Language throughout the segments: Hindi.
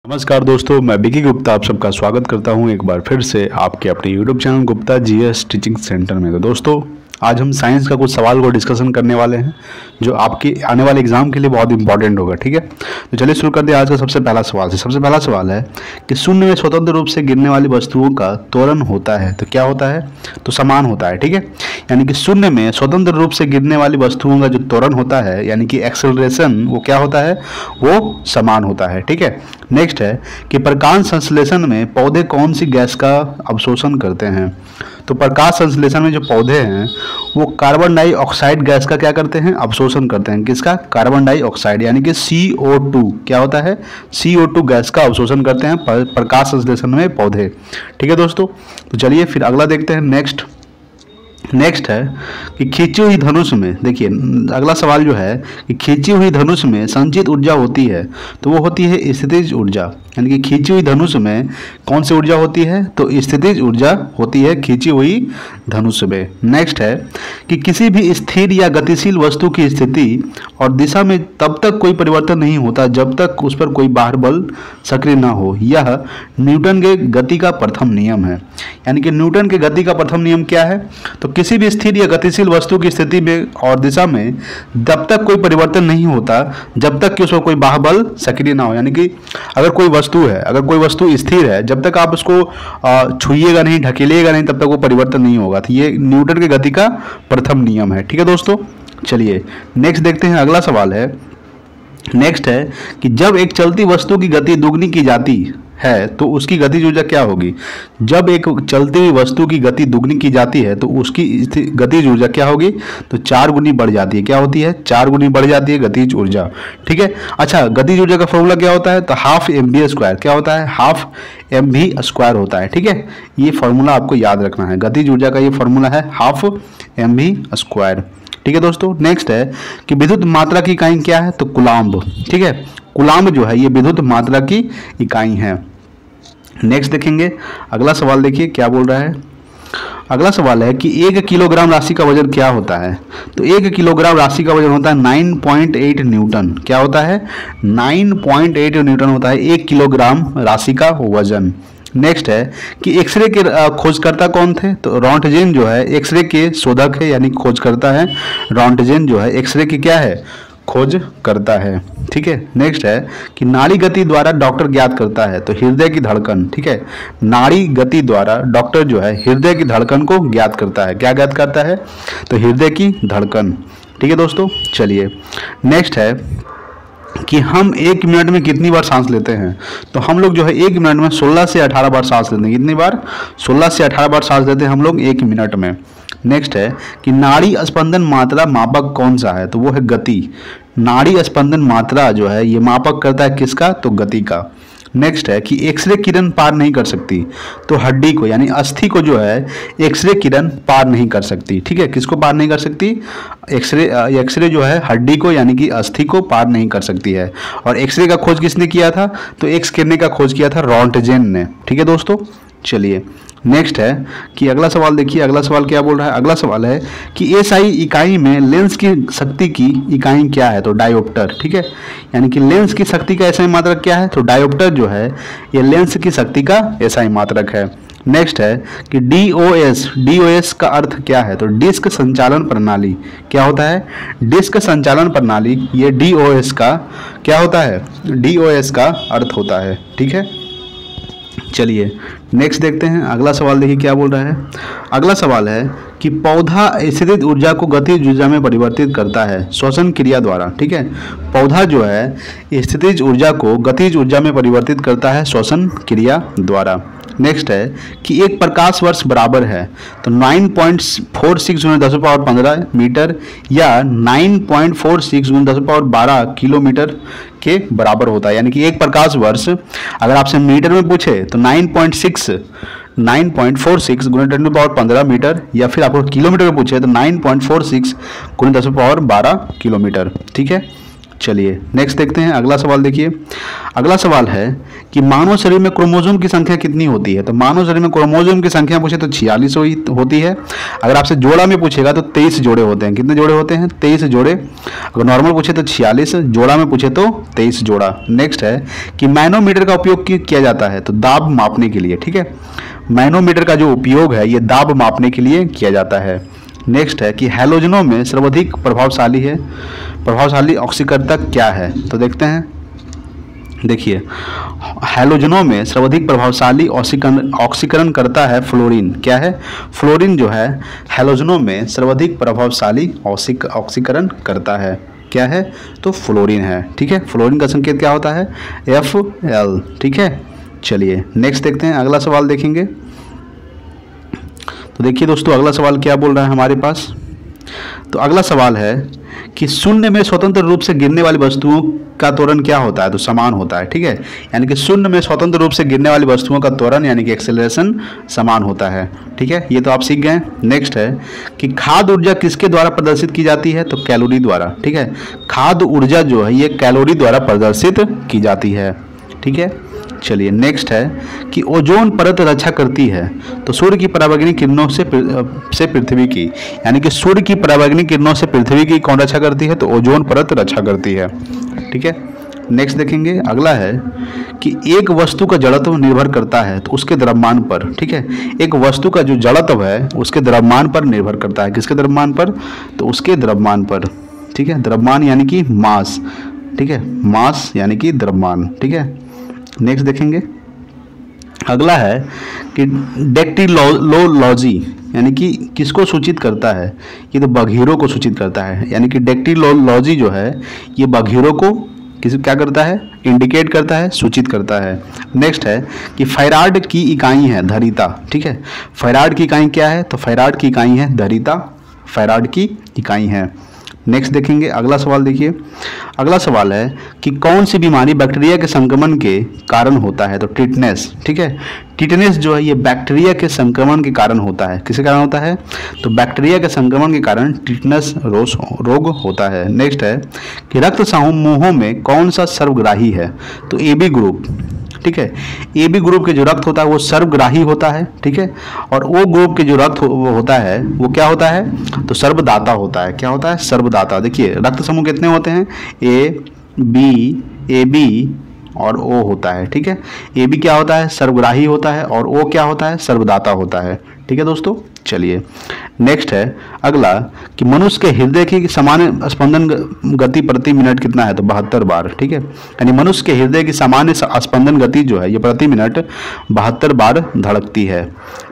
नमस्कार दोस्तों, मैं बिकी गुप्ता आप सबका स्वागत करता हूं एक बार फिर से आपके अपने YouTube channel Gupta GS teaching centre में। तो दोस्तों, आज हम साइंस का कुछ सवाल को डिस्कशन करने वाले हैं जो आपके आने वाले एग्जाम के लिए बहुत इंपॉर्टेंट होगा। ठीक है, तो चलिए शुरू करते हैं आज का सबसे पहला सवाल से। सबसे पहला सवाल है कि शून्य में स्वतंत्र रूप से गिरने वाली वस्तुओं का त्वरण होता है तो क्या होता है? तो समान होता है। ठीक है, यानी कि शून्य में स्वतंत्र रूप से गिरने वाली वस्तुओं का जो त्वरण होता है यानी कि एक्सेलरेशन, वो क्या होता है? वो समान होता है। ठीक है, नेक्स्ट है कि प्रकाश संश्लेषण में पौधे कौन सी गैस का अवशोषण करते हैं? तो प्रकाश संश्लेषण में जो पौधे हैं वो कार्बन डाइऑक्साइड गैस का क्या करते हैं? अवशोषण करते हैं। किसका? कार्बन डाइऑक्साइड यानी कि CO2 क्या होता है? CO2 गैस का अवशोषण करते हैं प्रकाश संश्लेषण में पौधे। ठीक है दोस्तों, तो चलिए फिर अगला देखते हैं। नेक्स्ट है कि खींची हुई धनुष में, देखिए अगला सवाल जो है कि खींची हुई धनुष में संचित ऊर्जा होती है तो वो होती है स्थितिज ऊर्जा। यानी कि खींची हुई धनुष में कौन सी ऊर्जा होती है? तो स्थितिज ऊर्जा होती है खींची हुई धनुष में। नेक्स्ट है कि किसी भी स्थिर या गतिशील वस्तु की स्थिति और दिशा में तब तक कोई परिवर्तन नहीं होता जब तक उस पर कोई बाहर बल सक्रिय ना हो। यह न्यूटन के गति का प्रथम नियम है। यानी कि न्यूटन के गति का प्रथम नियम क्या है? तो किसी भी स्थिर या गतिशील वस्तु की स्थिति में और दिशा में तब तक कोई परिवर्तन नहीं होता जब तक कि उस पर कोई बाह्य बल सक्रिय ना हो। यानी कि अगर कोई वस्तु है, अगर कोई वस्तु स्थिर है, जब तक आप उसको छुइएगा नहीं, ढकेलिएगा नहीं, तब तक वो परिवर्तन नहीं होगा। तो ये न्यूटन के गति का प्रथम नियम है। ठीक है दोस्तों, चलिए नेक्स्ट देखते हैं। अगला सवाल है, नेक्स्ट है कि जब एक चलती वस्तु की गति दुगनी की जाती है तो उसकी गतिज ऊर्जा क्या होगी? जब एक चलती हुई वस्तु की गति दुगनी की जाती है तो उसकी गतिज ऊर्जा क्या होगी? तो 4 गुनी बढ़ जाती है। क्या होती है? 4 गुनी बढ़ जाती है गतिज ऊर्जा। ठीक है, अच्छा गतिज ऊर्जा का फॉर्मूला क्या होता है? तो हाफ mv²। क्या होता है? हाफ mv² होता है। ठीक है, ये फॉर्मूला आपको याद रखना है। गतिज ऊर्जा का ये फॉर्मूला है हाफ mv²। ठीक है दोस्तों, नेक्स्ट है कि विद्युत मात्रा की इकाई क्या है? तो कूलाम्ब। ठीक है, कूलाम्ब जो है ये विद्युत मात्रा की इकाई है। नेक्स्ट देखेंगे अगला सवाल, देखिए क्या बोल रहा है। अगला सवाल है कि 1 किलोग्राम राशि का वजन क्या होता है? तो 1 किलोग्राम राशि का वजन होता है 9.8 न्यूटन। क्या होता है? 9.8 न्यूटन होता है 1 किलोग्राम राशि का वजन। नेक्स्ट है कि एक्सरे के खोजकर्ता कौन थे? तो रॉन्टजेन जो है एक्सरे के शोधक है, यानी खोजकर्ता है। रॉन्टजेन जो है एक्सरे की क्या है? खोज करता है। ठीक है, नेक्स्ट है कि नाड़ी गति द्वारा डॉक्टर ज्ञात करता है तो हृदय की धड़कन। ठीक है, नाड़ी गति द्वारा डॉक्टर जो है हृदय की धड़कन को ज्ञात करता है। क्या ज्ञात करता है? तो हृदय की धड़कन। ठीक है दोस्तों, चलिए नेक्स्ट है कि हम 1 मिनट में कितनी बार सांस लेते हैं? तो हम लोग जो है 1 मिनट में 16 से 18 बार सांस लेते हैं। कितनी बार? 16 से 18 बार सांस लेते हैं हम लोग 1 मिनट में। नेक्स्ट है कि नाड़ी स्पंदन मात्रा मापक कौन सा है? तो वो है गति। नाड़ी स्पंदन मात्रा जो है ये मापक करता है किसका? तो गति का। नेक्स्ट है कि एक्सरे किरण पार नहीं कर सकती तो हड्डी को, यानी अस्थि को जो है एक्सरे किरण पार नहीं कर सकती। ठीक है, किसको पार नहीं कर सकती? एक्सरे जो है हड्डी को यानी कि अस्थि को पार नहीं कर सकती है। और एक्सरे का खोज किसने किया था? तो एक्स किरणें का खोज किया था रॉन्टजेन ने। ठीक है दोस्तों, चलिए नेक्स्ट है कि अगला सवाल देखिए। अगला सवाल क्या बोल रहा है? अगला सवाल है कि SI इकाई में लेंस की शक्ति की इकाई क्या है? तो डायोप्टर। ठीक है, यानी कि लेंस की शक्ति का SI मात्रक क्या है? तो डायोप्टर जो है ये लेंस की शक्ति का SI मात्रक है। नेक्स्ट है कि DOS का अर्थ क्या है? तो डिस्क संचालन प्रणाली। क्या होता है? डिस्क संचालन प्रणाली। ये DOS का क्या होता है? DOS का अर्थ होता है। ठीक है, चलिए नेक्स्ट देखते हैं। अगला सवाल देखिए क्या बोल रहा है। अगला सवाल है कि पौधा स्थितिज ऊर्जा को गतिज ऊर्जा में परिवर्तित करता है श्वसन क्रिया द्वारा। ठीक है, पौधा जो है स्थितिज ऊर्जा को गतिज ऊर्जा में परिवर्तित करता है श्वसन क्रिया द्वारा। नेक्स्ट है कि एक प्रकाश वर्ष बराबर है तो 9.46 × 10⁻15 मीटर या 9.46 × 10⁻12 किलोमीटर के बराबर होता है। यानी कि एक प्रकाश वर्ष अगर आपसे मीटर में पूछे तो 9.46 × 10⁻15 मीटर, या फिर आपको किलोमीटर में पूछे तो 9.46 × 10⁻12 किलोमीटर। ठीक है, चलिए नेक्स्ट देखते हैं अगला सवाल। देखिए अगला सवाल है कि मानव शरीर में क्रोमोसोम की संख्या कितनी होती है। तो मानव शरीर में क्रोमोसोम की संख्या पूछे तो 46 होती है। अगर आपसे जोड़ा में पूछेगा तो 23 जोड़े होते हैं। कितने जोड़े होते हैं? 23 जोड़े। अगर नॉर्मल पूछे तो 46, जोड़ा में पूछे तो 23 जोड़ा। नेक्स्ट है कि मैनोमीटर का उपयोग किया जाता है तो दाब मापने के लिए। ठीक है, मैनोमीटर का जो उपयोग है ये दाब मापने के लिए किया जाता है। नेक्स्ट है कि हैलोजनों में सर्वाधिक प्रभावशाली ऑक्सीकर्ता क्या है। तो देखते हैं। देखिए हैलोजनों में सर्वाधिक प्रभावशाली ऑक्सीकरण करता है फ्लोरीन। क्या है? फ्लोरीन जो है हैलोजनों में सर्वाधिक प्रभावशाली ऑक्सीकरण करता है। क्या है? तो फ्लोरीन है। ठीक है, फ्लोरीन का संकेत क्या होता है? Fl। ठीक है, चलिए नेक्स्ट देखते हैं। अगला सवाल देखेंगे। तो देखिए दोस्तों अगला सवाल क्या बोल रहा है हमारे पास। तो अगला सवाल है कि शून्य में स्वतंत्र रूप से गिरने वाली वस्तुओं का त्वरण क्या होता है। तो समान होता है। ठीक है, यानी कि शून्य में स्वतंत्र रूप से गिरने वाली वस्तुओं का त्वरण यानी कि एक्सेलरेशन समान होता है। ठीक है, ये तो आप सीख गए। नेक्स्ट है कि खाद्य ऊर्जा किसके द्वारा प्रदर्शित की जाती है। तो कैलोरी द्वारा। ठीक है, खाद्य ऊर्जा जो है ये कैलोरी द्वारा प्रदर्शित की जाती है। ठीक है, चलिए नेक्स्ट है कि ओजोन परत रक्षा करती है तो सूर्य की पराबैंगनी किरणों से पृथ्वी की, यानी कि सूर्य की पराबैंगनी किरणों से पृथ्वी की कौन रक्षा करती है। तो ओजोन परत रक्षा करती है। ठीक है, नेक्स्ट देखेंगे। अगला है कि एक वस्तु का जड़त्व निर्भर करता है तो उसके द्रव्यमान पर। ठीक है, एक वस्तु का जो जड़त्व है उसके द्रव्यमान पर निर्भर करता है। किसके द्रव्यमान पर? तो उसके द्रव्यमान पर। ठीक है, द्रव्यमान यानी कि मास। ठीक है, मास यानी कि द्रव्यमान। ठीक है, नेक्स्ट देखेंगे। अगला है कि डेक्टिलोलॉजी यानी कि किसको सूचित करता है। ये तो बघीरों को सूचित करता है। यानी कि डेक्टिलोलॉजी जो है ये बघीरों को क्या करता है? इंडिकेट करता है, सूचित करता है। नेक्स्ट है कि फैराड की इकाई है धरिता। ठीक है, फैराड की इकाई क्या है? तो फैराड की इकाई है धरिता। फैराड की इकाई है। नेक्स्ट देखेंगे। अगला सवाल देखिए। अगला सवाल है कि कौन सी बीमारी बैक्टीरिया के संक्रमण के कारण होता है। तो टिटनेस। ठीक है, टिटनेस जो है ये बैक्टीरिया के संक्रमण के कारण होता है। किसके कारण होता है? तो बैक्टीरिया के संक्रमण के कारण टिटनेस रोग होता है। नेक्स्ट है कि रक्त समूहों में कौन सा सर्वग्राही है। तो AB ग्रुप। ठीक है, AB ग्रुप के जो रक्त होता है वो सर्वग्राही होता है। ठीक है, और O ग्रुप के जो रक्त होता है वो क्या होता है? तो सर्वदाता होता है। क्या होता है? सर्वदाता। देखिए रक्त समूह कितने होते हैं? AB और O होता है। ठीक है, AB क्या होता है? सर्वग्राही होता है और O क्या होता है? सर्वदाता होता है। ठीक है दोस्तों, चलिए नेक्स्ट है अगला कि मनुष्य के हृदय की सामान्य स्पंदन गति प्रति मिनट कितना है। तो 72 बार। ठीक है, यानी मनुष्य के हृदय की सामान्य स्पंदन गति जो है ये प्रति मिनट 72 बार धड़कती है।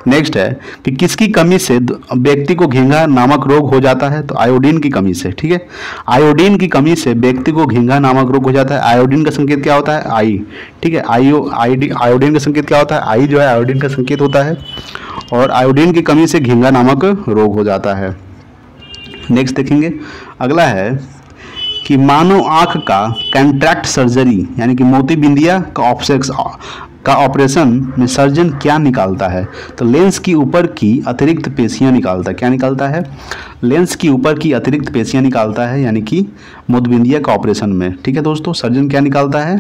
नेक्स्ट है कि किसकी कमी से व्यक्ति को घिंघा नामक रोग हो जाता है। तो आयोडीन की कमी से। ठीक है, आयोडीन की कमी से व्यक्ति को घिंघा नामक रोग हो जाता है। आयोडीन का संकेत क्या होता है? आई। ठीक है, आयोडीन का संकेत क्या होता है? आई जो है आयोडीन का संकेत होता है और आयोडीन की कमी से घिंघा नामक रोग हो जाता है। नेक्स्ट देखेंगे। अगला है कि मानव आंख का कैंट्रैक्ट सर्जरी यानी कि मोती बिंदिया का ऑपरेशन में सर्जन क्या निकालता है। तो लेंस की ऊपर की अतिरिक्त पेशियां निकालता है। क्या निकालता है? लेंस की ऊपर की अतिरिक्त पेशियां निकालता है यानी कि मोतीबिंदिया का ऑपरेशन में। ठीक है दोस्तों, सर्जन क्या निकालता है?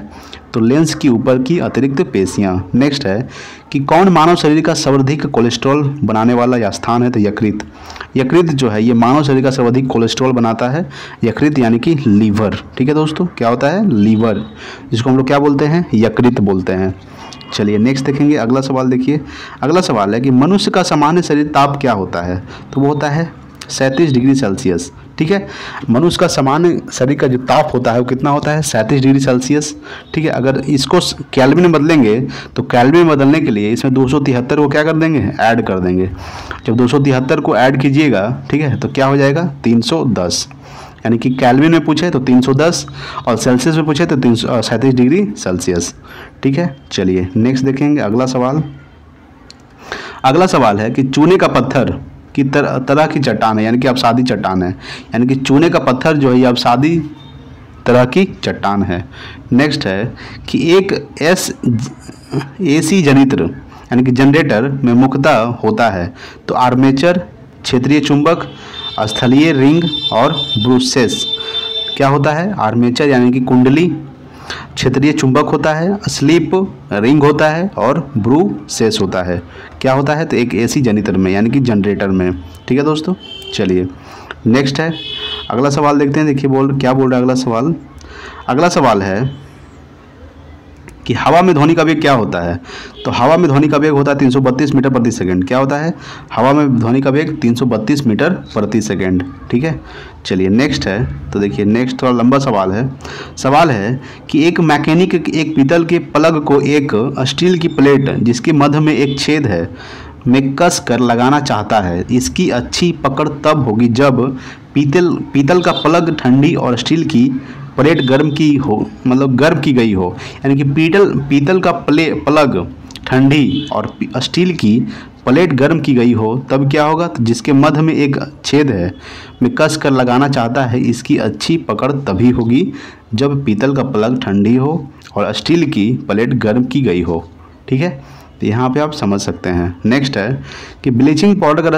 तो लेंस की ऊपर की अतिरिक्त पेशियां। नेक्स्ट है कि कौन मानव शरीर का सर्वाधिक कोलेस्ट्रॉल बनाने वाला या स्थान है। तो यकृत। यकृत जो है ये मानव शरीर का सर्वाधिक कोलेस्ट्रॉल बनाता है। यकृत यानी कि लीवर। ठीक है दोस्तों, क्या होता है? लीवर, जिसको हम लोग क्या बोलते हैं? यकृत बोलते हैं। चलिए नेक्स्ट देखेंगे। अगला सवाल देखिए। अगला सवाल है कि मनुष्य का सामान्य शरीर ताप क्या होता है। तो वो होता है 37 डिग्री सेल्सियस। ठीक है, मनुष्य का सामान्य शरीर का जो ताप होता है वो कितना होता है? 37 डिग्री सेल्सियस। ठीक है, अगर इसको केल्विन में बदलेंगे तो केल्विन में बदलने के लिए इसमें 273 को क्या कर देंगे? ऐड कर देंगे। जब 273 को ऐड कीजिएगा, ठीक है, तो क्या हो जाएगा? 310। यानी कि केल्विन में पूछे तो 310 और सेल्सियस में पूछे तो 37 डिग्री सेल्सियस। ठीक है, चलिए नेक्स्ट देखेंगे। अगला सवाल। अगला सवाल है कि चूने का पत्थर की तरह की चट्टान है यानी कि अवसादी चट्टान है। यानी कि चूने का पत्थर जो है ये अवसादी तरह की चट्टान है। नेक्स्ट है कि एक AC जनित्र यानी कि जनरेटर में मुख्यतः होता है। तो आर्मेचर, क्षेत्रीय चुंबक, स्थलीय रिंग और ब्रूसेस। क्या होता है? आर्मेचर यानी कि कुंडली, क्षेत्रीय चुंबक होता है, स्लिप रिंग होता है और ब्रूसेस होता है। क्या होता है? तो एक एसी जनित्र में यानी कि जनरेटर में। ठीक है दोस्तों, चलिए नेक्स्ट है, अगला सवाल देखते हैं। देखिए क्या बोल रहा है अगला सवाल। अगला सवाल है कि हवा में ध्वनि का वेग क्या होता है? तो हवा में ध्वनि का वेग होता है 332 मीटर प्रति सेकंड। क्या होता है? हवा में ध्वनि का वेग 332 मीटर प्रति सेकंड। ठीक है, चलिए नेक्स्ट है। तो देखिए नेक्स्ट थोड़ा लंबा सवाल है। सवाल है कि एक मैकेनिक एक पीतल के प्लग को एक स्टील की प्लेट जिसके मध्य में एक छेद है में कस कर लगाना चाहता है। इसकी अच्छी पकड़ तब होगी जब पीतल का प्लग ठंडी और स्टील की प्लेट गर्म की हो, मतलब गर्म की गई हो। यानी कि पीतल का प्लग ठंडी और स्टील की प्लेट गर्म की गई हो, तब क्या होगा? तो जिसके मध्य में एक छेद है में कस कर लगाना चाहता है। इसकी अच्छी पकड़ तभी होगी जब पीतल का प्लग ठंडी हो और स्टील की प्लेट गर्म की गई हो। ठीक है, तो यहाँ पे आप समझ सकते हैं। नेक्स्ट है कि ब्लीचिंग पाउडर का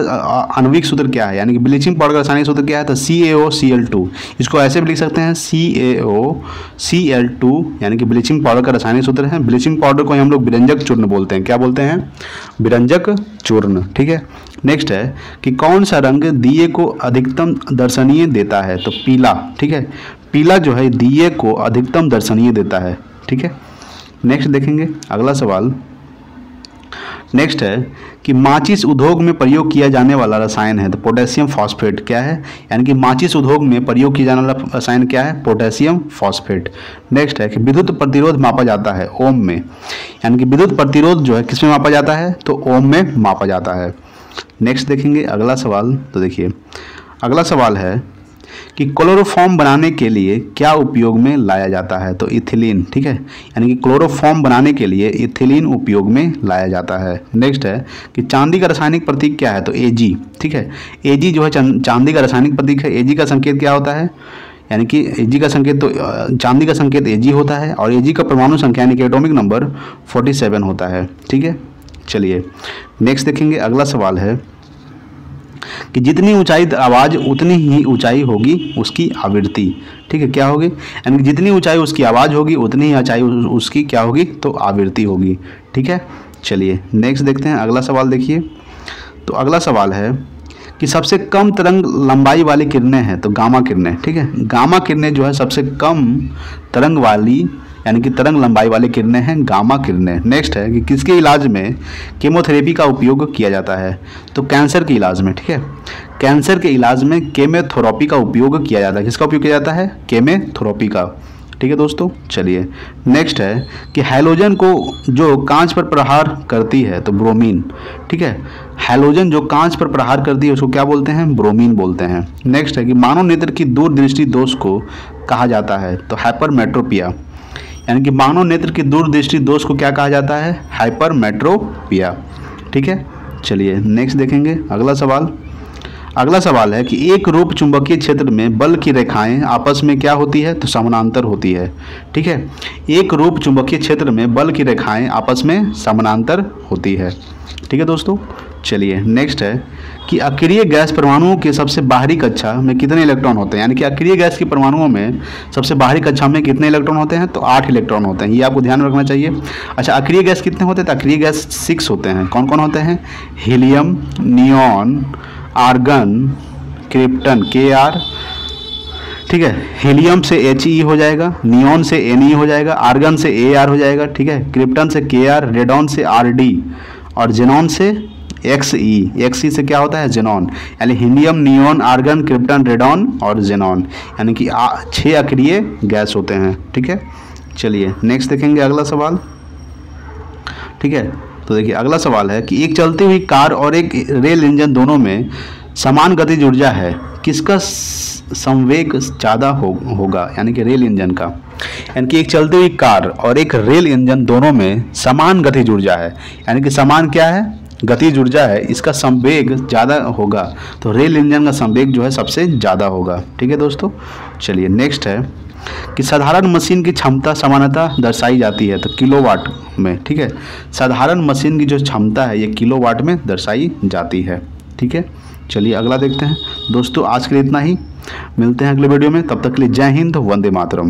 आणविक सूत्र क्या है? यानी कि ब्लीचिंग पाउडर का रासायनिक सूत्र क्या है? तो CaOCl2। इसको ऐसे भी लिख सकते हैं CaOCl2, यानी कि ब्लीचिंग पाउडर का रासायनिक सूत्र है। ब्लीचिंग पाउडर को हम लोग विरंजक चूर्ण बोलते हैं। क्या बोलते हैं? विरंजक चूर्ण। ठीक है, नेक्स्ट है कि कौन सा रंग दिए को अधिकतम दर्शनीय देता है? तो पीला। ठीक है, पीला जो है दिए को अधिकतम दर्शनीय देता है। ठीक है, नेक्स्ट देखेंगे अगला सवाल। नेक्स्ट है कि माचिस उद्योग में प्रयोग किया जाने वाला रसायन है। तो पोटेशियम फॉस्फेट क्या है? यानी कि माचिस उद्योग में प्रयोग किया जाने वाला रसायन क्या है? Potassium phosphate. नेक्स्ट है कि विद्युत प्रतिरोध मापा जाता है ओम में। यानी कि विद्युत प्रतिरोध जो है किस में मापा जाता है? तो ओम में मापा जाता है। नेक्स्ट देखेंगे अगला सवाल। तो देखिए अगला सवाल है कि क्लोरोफॉर्म बनाने के लिए क्या उपयोग में लाया जाता है? तो इथिलीन। ठीक है, यानी कि क्लोरोफॉर्म बनाने के लिए इथिलीन उपयोग में लाया जाता है। नेक्स्ट है कि चांदी का रासायनिक प्रतीक क्या है? तो Ag। ठीक है, Ag जो है चांदी का रासायनिक प्रतीक है। Ag का संकेत क्या होता है? यानी कि Ag का संकेत तो चांदी का संकेत Ag होता है और Ag का परमाणु संख्या यानी कि एटॉमिक नंबर 47 होता है। ठीक है, चलिए नेक्स्ट देखेंगे अगला सवाल है कि जितनी ऊंचाई आवाज़ उतनी ही ऊंचाई होगी उसकी आवृत्ति। ठीक है, क्या होगी? यानी कि जितनी ऊंचाई उसकी आवाज़ होगी उतनी ही ऊंचाई उसकी क्या होगी? तो आवृत्ति होगी। ठीक है, चलिए नेक्स्ट देखते हैं अगला सवाल। देखिए तो अगला सवाल है कि सबसे कम तरंग लंबाई वाली किरणें हैं। तो गामा किरणें। ठीक है, गामा किरणें जो है सबसे कम तरंग वाली यानी कि तरंग लंबाई वाली किरणें हैं गामा किरणें। नेक्स्ट है कि किसके इलाज में केमोथेरेपी का उपयोग किया जाता है? तो कैंसर के इलाज में। ठीक है, कैंसर के इलाज में केमोथेरेपी का उपयोग किया जाता है। किसका उपयोग किया जाता है? केमोथेरेपी का। ठीक है दोस्तों, चलिए नेक्स्ट है कि हैलोजन को जो कांच पर प्रहार करती है तो ब्रोमीन। ठीक है, हैलोजन जो कांच पर प्रहार करती है उसको क्या बोलते हैं? ब्रोमीन बोलते हैं। नेक्स्ट है कि मानव नेत्र की दूरदृष्टि दोष को कहा जाता है? तो हाइपरमेट्रोपिया। यानी कि मानव नेत्र की दूरदृष्टि दोष को क्या कहा जाता है? हाइपरमेट्रोपिया। ठीक है, चलिए नेक्स्ट देखेंगे अगला सवाल। अगला सवाल है कि एक रूप चुंबकीय क्षेत्र में बल की रेखाएं आपस में क्या होती है? तो समानांतर होती है। ठीक है, एक रूप चुंबकीय क्षेत्र में बल की रेखाएं आपस में समानांतर होती है। ठीक है दोस्तों, चलिए नेक्स्ट है कि अक्रिय गैस परमाणुओं के सबसे बाहरी कक्षा में कितने इलेक्ट्रॉन होते हैं? यानी कि अक्रिय गैस के परमाणुओं में सबसे बाहरी कक्षा में कितने इलेक्ट्रॉन होते हैं? तो 8 इलेक्ट्रॉन होते हैं। ये आपको ध्यान रखना चाहिए। अच्छा, अक्रिय गैस कितने होते हैं? तो अक्रिय गैस 6 होते हैं। कौन कौन होते हैं? Helium, neon, argon, krypton Kr। ठीक है, हीलियम से He हो जाएगा, नियॉन से Ne हो जाएगा, आर्गन से Ar हो जाएगा। ठीक है, क्रिप्टन से Kr, रेडॉन से Rd और जेनॉन से Xe से क्या होता है? जेनॉन। यानी helium, neon, argon, krypton, radon और जेनॉन, यानी कि 6 अक्रिय गैस होते हैं। ठीक है, चलिए नेक्स्ट देखेंगे अगला सवाल। ठीक है, तो देखिए अगला सवाल है कि एक चलती हुई कार और एक रेल इंजन दोनों में समान गतिज ऊर्जा है, किसका संवेग ज़्यादा होगा? यानी कि रेल इंजन का। यानी कि एक चलती हुई कार और एक रेल इंजन दोनों में समान गतिज ऊर्जा है। यानी कि समान क्या है? गतिज ऊर्जा है। इसका संवेग ज़्यादा होगा तो रेल इंजन का संवेग जो है सबसे ज़्यादा होगा। ठीक है दोस्तों, चलिए नेक्स्ट है कि साधारण मशीन की क्षमता सामान्यतः दर्शाई जाती है तो किलोवाट में। ठीक है, साधारण मशीन की जो क्षमता है ये किलोवाट में दर्शाई जाती है। ठीक है, चलिए अगला देखते हैं दोस्तों। आज के लिए इतना ही। मिलते हैं अगले वीडियो में, तब तक के लिए जय हिंद, वंदे मातरम।